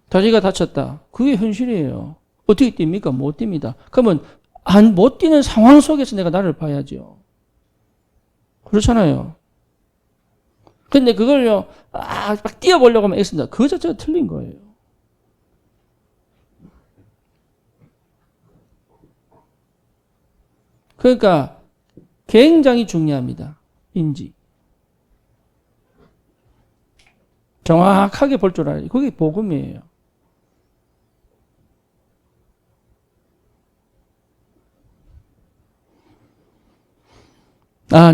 다리가 다쳤다. 그게 현실이에요. 어떻게 뜁니까? 못 뜁니다. 그러면 못 뛰는 상황 속에서 내가 나를 봐야죠. 그렇잖아요. 근데 그걸요, 막 뛰어보려고 하면 애쓴다. 그거 자체가 틀린 거예요. 그러니까 굉장히 중요합니다. 인지. 정확하게 볼 줄 알아요. 그게 복음이에요.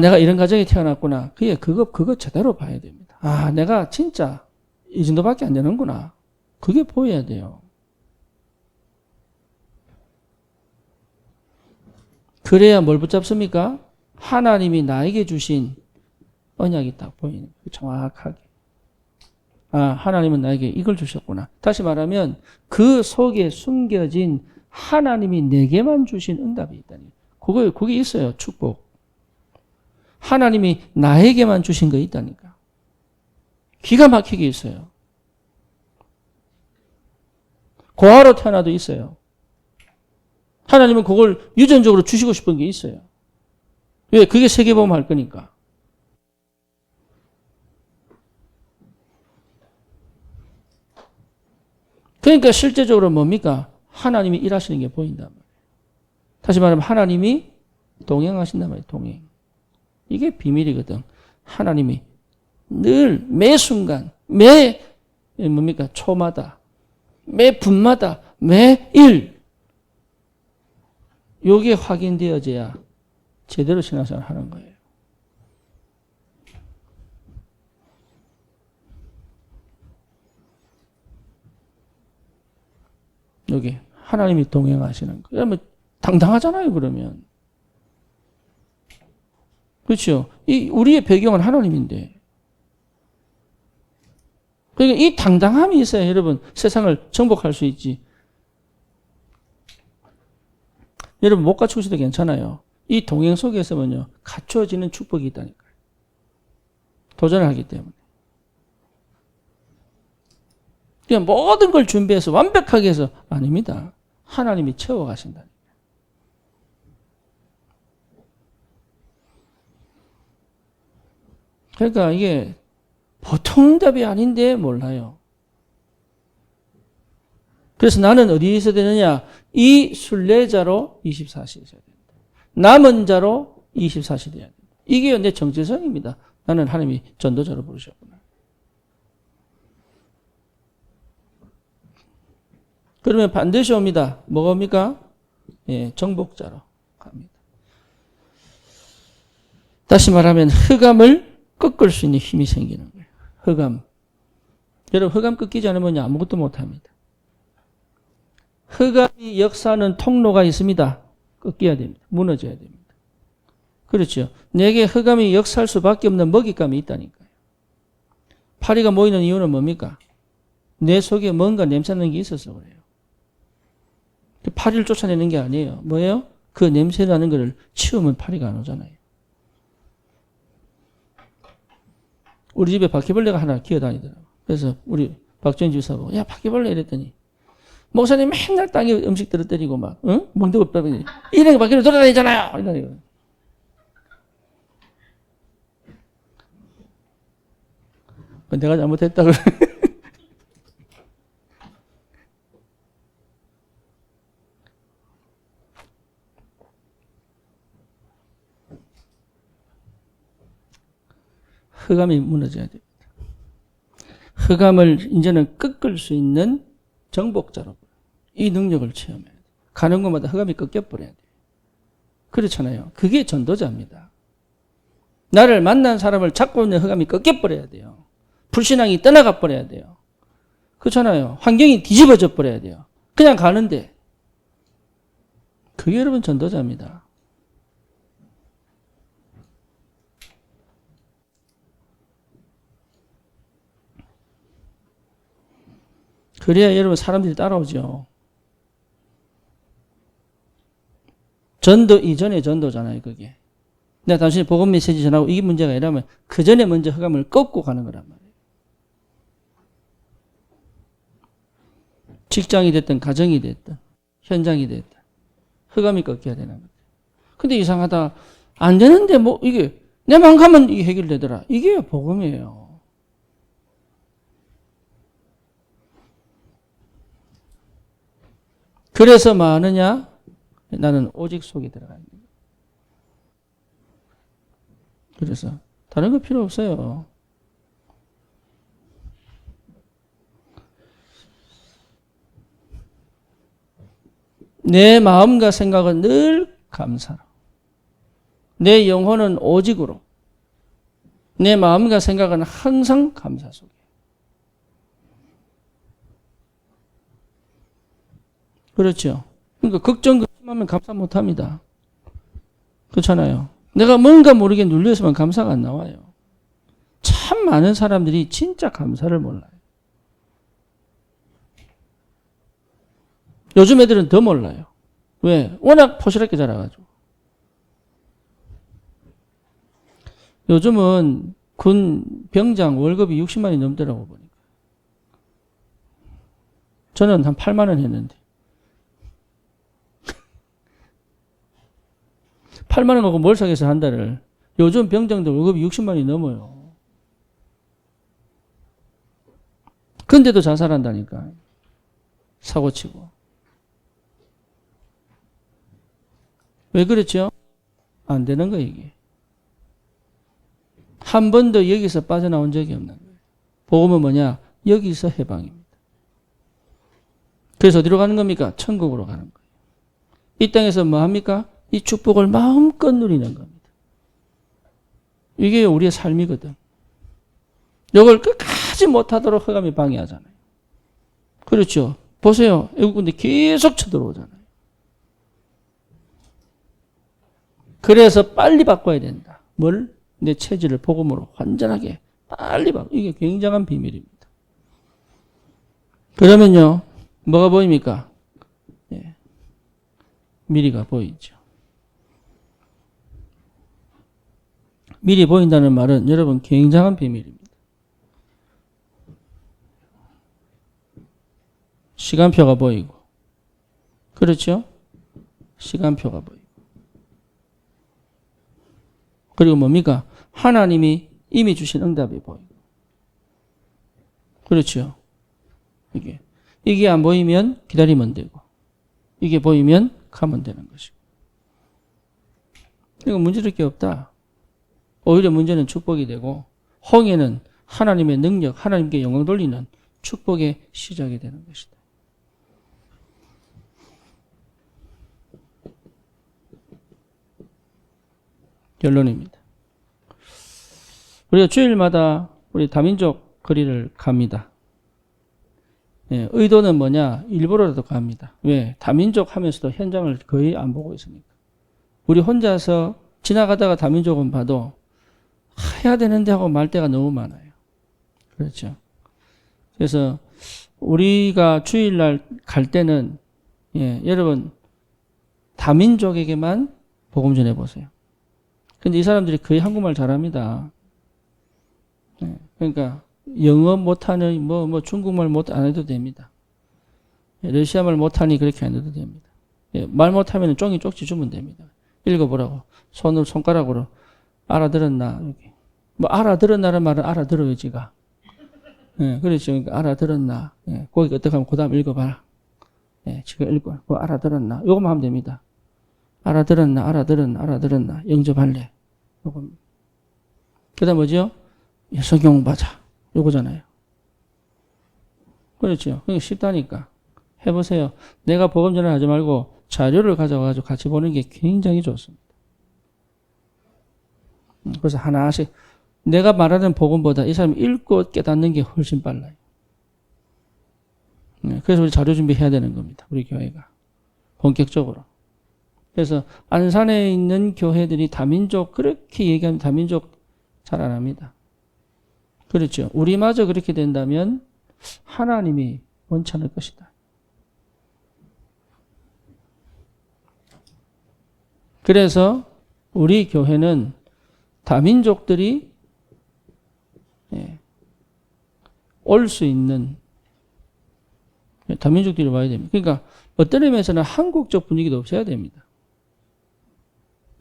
내가 이런 가정에 태어났구나. 그거 제대로 봐야 됩니다. 내가 진짜 이 정도밖에 안 되는구나. 그게 보여야 돼요. 그래야 뭘 붙잡습니까? 하나님이 나에게 주신 언약이 딱 보이는 거예요. 정확하게. 하나님은 나에게 이걸 주셨구나. 다시 말하면 그 속에 숨겨진 하나님이 내게만 주신 응답이 있다니. 그게 있어요. 축복. 하나님이 나에게만 주신 거 있다니까. 기가 막히게 있어요. 고아로 태어나도 있어요. 하나님은 그걸 유전적으로 주시고 싶은 게 있어요. 왜? 그게 세계보험 할 거니까. 그러니까 실제적으로 뭡니까? 하나님이 일하시는 게 보인단 말이에요. 다시 말하면 하나님이 동행하신단 말이에요. 동행. 이게 비밀이거든. 하나님이 늘 매 순간, 뭡니까? 초마다, 매 분마다, 매일 요게 확인되어져야 제대로 신앙생활을 하는 거예요. 여기 하나님이 동행하시는 거. 그러면 당당하잖아요, 그러면. 그렇죠? 우리의 배경은 하나님인데. 그러니까 이 당당함이 있어야 여러분 세상을 정복할 수 있지. 여러분 못 갖추셔도 괜찮아요. 이 동행 속에서는요. 갖추어지는 축복이 있다니까요. 도전을 하기 때문에. 그냥 모든 걸 준비해서 완벽하게 해서 아닙니다. 하나님이 채워가신다니까요. 그러니까 이게 보통 답이 아닌데 몰라요. 그래서 나는 어디에 있어야 되느냐? 이 순례자로 24시에 있어야 된다. 남은 자로 24시 돼야 된다. 이게 내 정체성입니다. 나는 하나님이 전도자로 부르셨구나. 그러면 반드시 옵니다. 뭐가 옵니까? 예, 정복자로 갑니다. 다시 말하면 흑암을 꺾을 수 있는 힘이 생기는 거예요. 흑암. 여러분 흑암 꺾이지 않으면 아무것도 못합니다. 흑암이 역사하는 통로가 있습니다. 꺾여야 됩니다. 무너져야 됩니다. 그렇죠. 내게 흑암이 역사할 수밖에 없는 먹잇감이 있다니까요. 파리가 모이는 이유는 뭡니까? 내 속에 뭔가 냄새나는 게 있어서 그래요. 파리를 쫓아내는 게 아니에요. 뭐예요? 그 냄새나는 거를 치우면 파리가 안 오잖아요. 우리 집에 바퀴벌레가 하나 기어다니더라고. 그래서 우리 박정희 집사 보고, 야, 바퀴벌레 이랬더니, 목사님 맨날 땅에 음식 떨어뜨리고 막, 응? 먹는 거 없다더니, 이런 바퀴벌레 돌아다니잖아요! 이러니까. 내가 잘못했다 그래. 흑암이 무너져야 됩니다. 흑암을 이제는 꺾을 수 있는 정복자로 이 능력을 체험해야 돼요. 가는 곳마다 흑암이 꺾여버려야 돼요. 그렇잖아요. 그게 전도자입니다. 나를 만난 사람을 잡고 있는 흑암이 꺾여버려야 돼요. 불신앙이 떠나가 버려야 돼요. 그렇잖아요. 환경이 뒤집어져 버려야 돼요. 그냥 가는데. 그게 여러분 전도자입니다. 그래야 여러분 사람들이 따라오죠. 전도 이전의 전도잖아요, 그게. 내가 당신이 복음 메시지 전하고 이게 문제가 아니라면 그 전에 먼저 흑암을 꺾고 가는 거란 말이에요. 직장이 됐든 가정이 됐든 현장이 됐든 흑암이 꺾여야 되는 거예요. 근데 이상하다. 안 되는데 뭐 이게 내만 가면 이게 해결되더라. 이게 복음이에요. 그래서 뭐 하느냐? 나는 오직 속에 들어가는 거예요. 그래서 다른 거 필요 없어요. 내 마음과 생각은 늘 감사로. 내 영혼은 오직으로. 내 마음과 생각은 항상 감사 속에. 그렇죠. 그러니까 걱정 근심하면 감사 못합니다. 그렇잖아요. 내가 뭔가 모르게 눌려서만 감사가 안 나와요. 참 많은 사람들이 진짜 감사를 몰라요. 요즘 애들은 더 몰라요. 왜? 워낙 포시럽게 자라가지고. 요즘은 군 병장 월급이 60만 원이 넘더라고 보니까. 저는 한 8만 원 했는데. 8만 원 갖고 뭘 사겠어, 한 달을. 요즘 병장들 월급이 60만 원이 넘어요. 근데도 자살한다니까. 사고치고. 왜 그렇죠? 안 되는 거예요, 이게. 한 번도 여기서 빠져나온 적이 없는 거예요. 복음은 뭐냐? 여기서 해방입니다. 그래서 어디로 가는 겁니까? 천국으로 가는 거예요. 이 땅에서 뭐 합니까? 이 축복을 마음껏 누리는 겁니다. 이게 우리의 삶이거든. 이걸 끝까지 못하도록 흑암이 방해하잖아요. 그렇죠. 보세요. 애국군대 계속 쳐들어오잖아요. 그래서 빨리 바꿔야 된다. 뭘? 내 체질을 복음으로 완전하게 빨리 바꿔. 이게 굉장한 비밀입니다. 그러면요. 뭐가 보입니까? 예. 미리가 보이죠. 미리 보인다는 말은 여러분 굉장한 비밀입니다. 시간표가 보이고. 그렇죠? 시간표가 보이고. 그리고 뭡니까? 하나님이 이미 주신 응답이 보이고. 그렇죠? 이게 안 보이면 기다리면 되고. 이게 보이면 가면 되는 것이고. 이거 문제될 게 없다. 오히려 문제는 축복이 되고 홍해는 하나님의 능력, 하나님께 영광 돌리는 축복의 시작이 되는 것이다. 결론입니다. 우리가 주일마다 우리 다민족 거리를 갑니다. 예, 의도는 뭐냐? 일부러라도 갑니다. 왜? 다민족 하면서도 현장을 거의 안 보고 있으니까. 우리 혼자서 지나가다가 다민족은 봐도 해야 되는데 하고 말 때가 너무 많아요. 그렇죠. 그래서 우리가 주일날 갈 때는 여러분 다민족에게만 복음 전해보세요. 근데 이 사람들이 거의 한국말 잘합니다. 그러니까 영어 못하는 뭐 중국말 못 안 해도 됩니다. 러시아말 못하니 그렇게 안 해도 됩니다. 말 못하면 종이 쪽지 주면 됩니다. 읽어보라고 손으로 손가락으로 알아들었나 이렇게. 뭐 알아들었나는 말은 알아들어요 지가. 예, 그렇죠. 그러니까 알아들었나. 예, 거기 어떻게 하면 그 다음 읽어봐라. 예, 지금 읽고, 그거 알아들었나. 요것만 하면 됩니다. 알아들었나. 영접할래. 요거. 그 다음 뭐죠? 예, 성경 공부하자. 요거잖아요. 그렇죠. 그게 쉽다니까. 해보세요. 내가 복음 전을 하지 말고 자료를 가져와가지고 같이 보는 게 굉장히 좋습니다. 그래서 하나씩 내가 말하는 복음보다 이 사람이 읽고 깨닫는 게 훨씬 빨라요. 그래서 우리 자료 준비해야 되는 겁니다. 우리 교회가. 본격적으로. 그래서 안산에 있는 교회들이 다민족 그렇게 얘기하면 다민족 잘 안 합니다. 그렇죠. 우리마저 그렇게 된다면 하나님이 원치 않을 것이다. 그래서 우리 교회는 다민족들이 올 수 있는 다민족들이 와야 됩니다. 그러니까 어떤 의미에서는 한국적 분위기도 없어야 됩니다.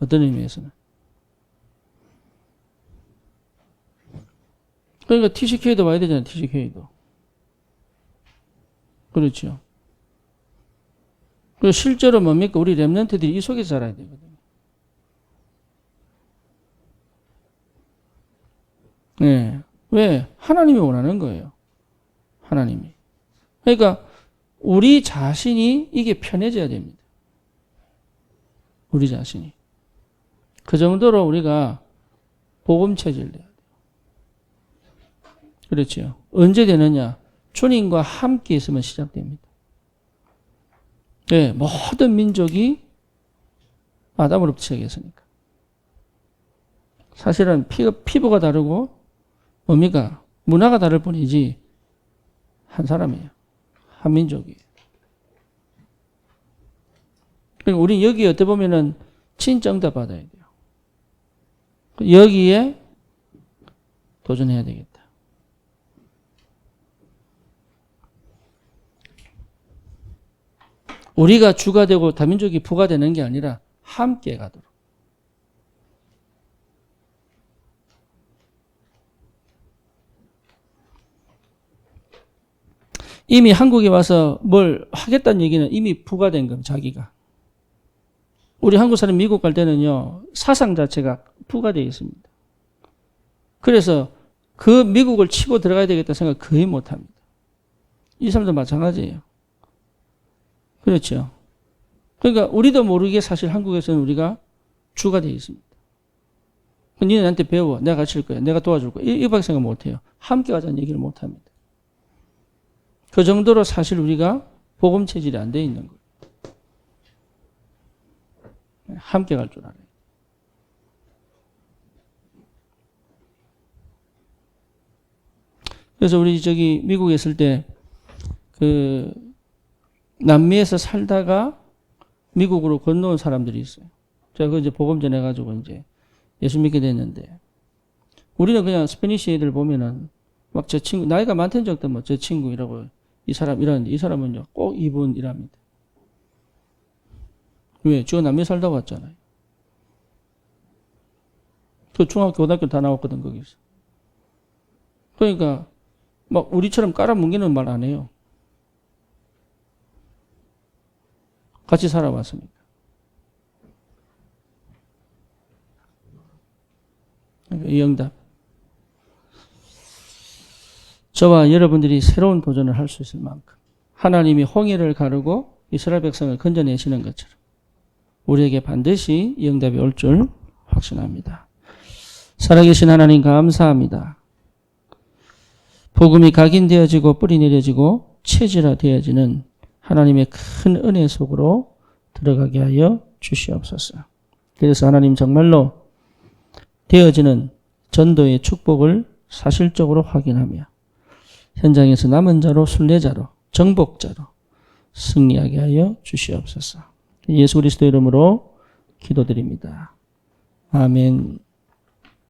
어떤 의미에서는. 그러니까 TCK도 와야 되잖아요. TCK도. 그렇죠. 그리고 실제로 뭡니까? 우리 렘넌트들이 이 속에서 살아야 되거든요. 네. 왜? 하나님이 원하는 거예요. 하나님이. 그러니까 우리 자신이 이게 편해져야 됩니다. 우리 자신이. 그 정도로 우리가 복음 체질을 해야 돼요. 그렇죠. 언제 되느냐? 주님과 함께 있으면 시작됩니다. 네, 모든 민족이 아담으로부터 시작했으니까. 사실은 피부가 다르고 뭡니까? 문화가 다를 뿐이지 한 사람이에요. 한 민족이에요. 그러니까 우리 여기 어떻게 보면은 진짜 응답 받아야 돼요. 여기에 도전해야 되겠다. 우리가 주가 되고 다민족이 부가 되는 게 아니라 함께 가도록. 이미 한국에 와서 뭘 하겠다는 얘기는 이미 부가 된 겁니다. 자기가. 우리 한국 사람 미국 갈 때는요. 사상 자체가 부가 되어 있습니다. 그래서 그 미국을 치고 들어가야 되겠다 생각 거의 못합니다. 이 사람도 마찬가지예요. 그렇죠. 그러니까 우리도 모르게 사실 한국에서는 우리가 주가 되어 있습니다. 니네 나한테 배워. 내가 가르칠 거야. 내가 도와줄 거야. 이밖에 생각 못해요. 함께 가자는 얘기를 못합니다. 그 정도로 사실 우리가 복음 체질이 안 되어 있는 거예요. 함께 갈 줄 알아요. 그래서 우리 저기 미국에 있을 때 남미에서 살다가 미국으로 건너온 사람들이 있어요. 제가 그 이제 복음 전해가지고 이제 예수 믿게 됐는데, 우리는 그냥 스페니시 애들 보면은 막 저 친구, 나이가 많다는 적도 뭐 저 친구이라고 이 사람 이러는데, 이 사람은요 꼭 이분이랍니다. 왜? 저 남미 살다 왔잖아요. 그 중학교, 고등학교 다 나왔거든, 거기서. 그러니까 막 우리처럼 깔아뭉개는 말 안 해요. 같이 살아왔으니까. 이 응답. 저와 여러분들이 새로운 도전을 할 수 있을 만큼 하나님이 홍해를 가르고 이스라엘 백성을 건져내시는 것처럼 우리에게 반드시 이 응답이 올 줄 확신합니다. 살아계신 하나님 감사합니다. 복음이 각인되어지고 뿌리 내려지고 체질화되어지는 하나님의 큰 은혜 속으로 들어가게 하여 주시옵소서. 그래서 하나님 정말로 되어지는 전도의 축복을 사실적으로 확인하며 현장에서 남은 자로, 순례자로, 정복자로 승리하게 하여 주시옵소서. 예수 그리스도 이름으로 기도드립니다. 아멘.